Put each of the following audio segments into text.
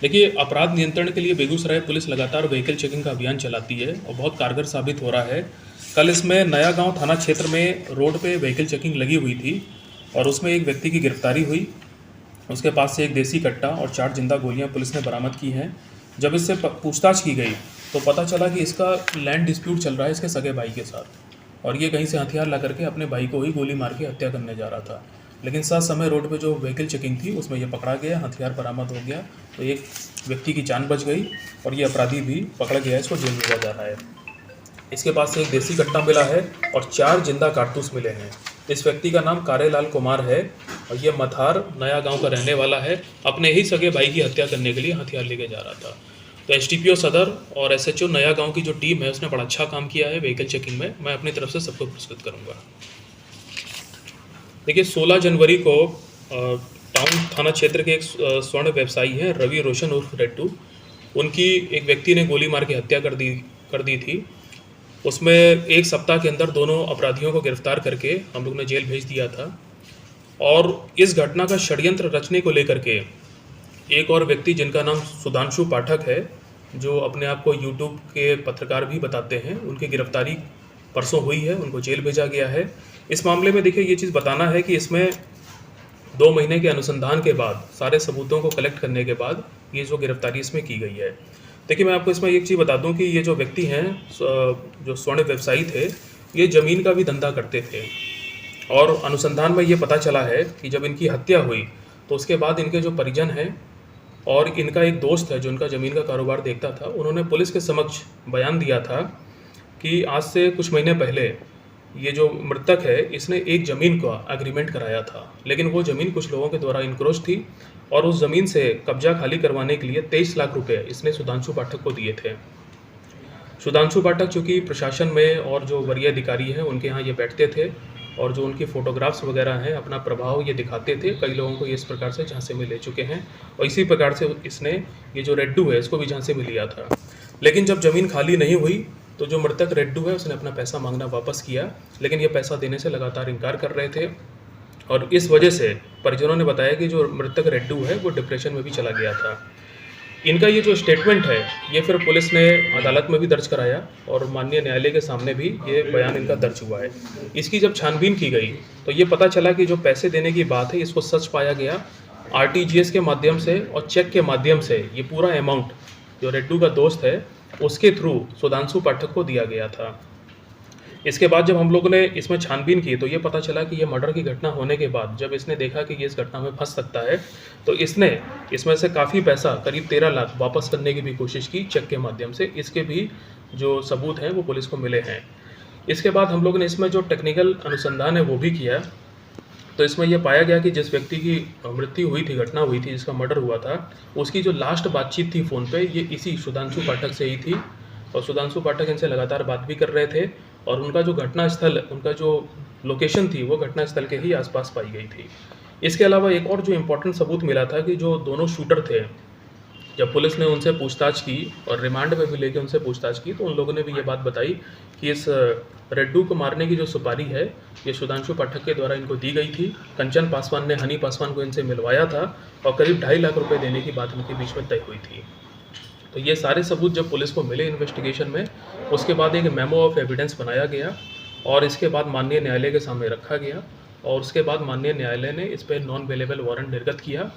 देखिए, अपराध नियंत्रण के लिए बेगूसराय पुलिस लगातार व्हीकल चेकिंग का अभियान चलाती है और बहुत कारगर साबित हो रहा है। कल इसमें नया गांव थाना क्षेत्र में रोड पे व्हीकल चेकिंग लगी हुई थी और उसमें एक व्यक्ति की गिरफ्तारी हुई। उसके पास से एक देसी कट्टा और 4 जिंदा गोलियां पुलिस ने बरामद की हैं। जब इससे पूछताछ की गई तो पता चला कि इसका लैंड डिस्प्यूट चल रहा है इसके सगे भाई के साथ और ये कहीं से हथियार ला करके अपने भाई को ही गोली मार के हत्या करने जा रहा था। लेकिन साथ समय रोड पे जो व्हीकल चेकिंग थी उसमें ये पकड़ा गया, हथियार बरामद हो गया, तो एक व्यक्ति की जान बच गई और ये अपराधी भी पकड़ा गया है, इसको जेल भेजा जा रहा है। इसके पास से एक देसी कट्टा मिला है और 4 जिंदा कारतूस मिले हैं। इस व्यक्ति का नाम कारेलाल कुमार है और ये मथार नया गांव का रहने वाला है। अपने ही सगे भाई की हत्या करने के लिए हथियार लेके जा रहा था। तो एसटीपीओ सदर और एसएचओ नया गांव की जो टीम है उसने बड़ा अच्छा काम किया है व्हीकल चेकिंग में। मैं अपनी तरफ से सबको पुरस्कृत करूँगा। देखिए, 16 जनवरी को टाउन थाना क्षेत्र के एक स्वर्ण व्यवसायी हैं रवि रोशन उर्फ रेड्डू, उनकी एक व्यक्ति ने गोली मार के हत्या कर दी थी। उसमें एक सप्ताह के अंदर दोनों अपराधियों को गिरफ्तार करके हम लोग ने जेल भेज दिया था। और इस घटना का षड्यंत्र रचने को लेकर के एक और व्यक्ति जिनका नाम सुधांशु पाठक है, जो अपने आप को यूट्यूब के पत्रकार भी बताते हैं, उनकी गिरफ्तारी परसों हुई है, उनको जेल भेजा गया है। इस मामले में देखिए, ये चीज़ बताना है कि इसमें 2 महीने के अनुसंधान के बाद, सारे सबूतों को कलेक्ट करने के बाद ये जो गिरफ्तारी इसमें की गई है। देखिए, मैं आपको इसमें एक चीज़ बता दूं कि ये जो व्यक्ति हैं, जो स्वर्ण व्यवसायी थे, ये ज़मीन का भी धंधा करते थे और अनुसंधान में ये पता चला है कि जब इनकी हत्या हुई तो उसके बाद इनके जो परिजन हैं और इनका एक दोस्त है जो इनका ज़मीन का कारोबार देखता था, उन्होंने पुलिस के समक्ष बयान दिया था कि आज से कुछ महीने पहले ये जो मृतक है इसने एक ज़मीन का एग्रीमेंट कराया था, लेकिन वो ज़मीन कुछ लोगों के द्वारा इनक्रोच थी और उस ज़मीन से कब्जा खाली करवाने के लिए 23 लाख रुपए इसने सुधांशु पाठक को दिए थे। सुधांशु पाठक चूँकि प्रशासन में और जो वरीय अधिकारी हैं उनके यहाँ ये बैठते थे और जो उनकी फ़ोटोग्राफ्स वगैरह हैं, अपना प्रभाव ये दिखाते थे। कई लोगों को ये इस प्रकार से झांसे में ले चुके हैं और इसी प्रकार से इसने ये जो रेड्डू है इसको भी झांसे में लिया था। लेकिन जब ज़मीन खाली नहीं हुई तो जो मृतक रेड्डू है उसने अपना पैसा मांगना वापस किया, लेकिन ये पैसा देने से लगातार इनकार कर रहे थे और इस वजह से परिजनों ने बताया कि जो मृतक रेड्डू है वो डिप्रेशन में भी चला गया था। इनका ये जो स्टेटमेंट है ये फिर पुलिस ने अदालत में भी दर्ज कराया और माननीय न्यायालय के सामने भी ये बयान इनका दर्ज हुआ है। इसकी जब छानबीन की गई तो ये पता चला कि जो पैसे देने की बात है इसको सच पाया गया। आरटीजीएस के माध्यम से और चेक के माध्यम से ये पूरा अमाउंट जो रेड्डू का दोस्त है उसके थ्रू सुधांशु पाठक को दिया गया था। इसके बाद जब हम लोगों ने इसमें छानबीन की तो ये पता चला कि ये मर्डर की घटना होने के बाद जब इसने देखा कि ये इस घटना में फंस सकता है तो इसने इसमें से काफ़ी पैसा, करीब 13 लाख वापस करने की भी कोशिश की चेक के माध्यम से। इसके भी जो सबूत हैं वो पुलिस को मिले हैं। इसके बाद हम लोगों ने इसमें जो टेक्निकल अनुसंधान है वो भी किया, तो इसमें यह पाया गया कि जिस व्यक्ति की मृत्यु हुई थी, घटना हुई थी, जिसका मर्डर हुआ था, उसकी जो लास्ट बातचीत थी फ़ोन पे ये इसी सुधांशु पाठक से ही थी और सुधांशु पाठक इनसे लगातार बात भी कर रहे थे और उनका जो घटना स्थल, उनका जो लोकेशन थी वो घटना स्थल के ही आसपास पाई गई थी। इसके अलावा एक और जो इम्पोर्टेंट सबूत मिला था कि जो दोनों शूटर थे, जब पुलिस ने उनसे पूछताछ की और रिमांड में भी लेके उनसे पूछताछ की तो उन लोगों ने भी ये बात बताई कि इस रेड्डू को मारने की जो सुपारी है ये सुधांशु पाठक के द्वारा इनको दी गई थी। कंचन पासवान ने हनी पासवान को इनसे मिलवाया था और करीब 2.5 लाख रुपए देने की बात इनके बीच में तय हुई थी। तो ये सारे सबूत जब पुलिस को मिले इन्वेस्टिगेशन में, उसके बाद एक मेमो ऑफ एविडेंस बनाया गया और इसके बाद माननीय न्यायालय के सामने रखा गया और उसके बाद माननीय न्यायालय ने इस पर नॉन अवेलेबल वारंट निर्गत किया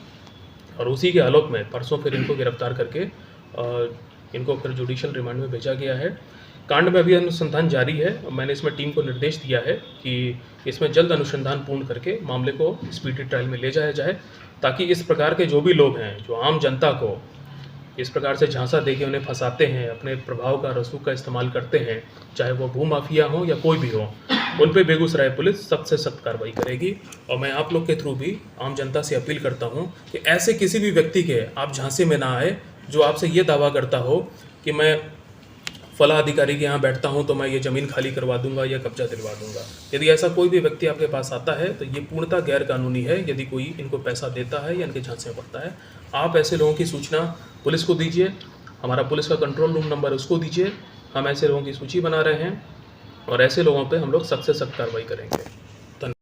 और उसी के आलोक में परसों फिर इनको गिरफ्तार करके इनको फिर जुडिशियल रिमांड में भेजा गया है। कांड में अभी अनुसंधान जारी है और मैंने इसमें टीम को निर्देश दिया है कि इसमें जल्द अनुसंधान पूर्ण करके मामले को स्पीडी ट्रायल में ले जाया जाए, ताकि इस प्रकार के जो भी लोग हैं जो आम जनता को इस प्रकार से झांसा देके उन्हें फंसाते हैं, अपने प्रभाव का रसूख का इस्तेमाल करते हैं, चाहे वो भूमाफिया हो या कोई भी हो, उन पे बेगूसराय पुलिस सख्त से सख्त कार्रवाई करेगी। और मैं आप लोग के थ्रू भी आम जनता से अपील करता हूं कि ऐसे किसी भी व्यक्ति के आप झांसे में ना आए जो आपसे ये दावा करता हो कि मैं फला अधिकारी के यहाँ बैठता हूँ तो मैं ये ज़मीन खाली करवा दूंगा या कब्जा दिलवा दूंगा। यदि ऐसा कोई भी व्यक्ति आपके पास आता है तो ये पूर्णतः गैर कानूनी है यदि कोई इनको पैसा देता है या इनके झांसे में पड़ता है। आप ऐसे लोगों की सूचना पुलिस को दीजिए, हमारा पुलिस का कंट्रोल रूम नंबर उसको दीजिए। हम ऐसे लोगों की सूची बना रहे हैं और ऐसे लोगों पे हम लोग सख्त से सख्त कार्रवाई करेंगे।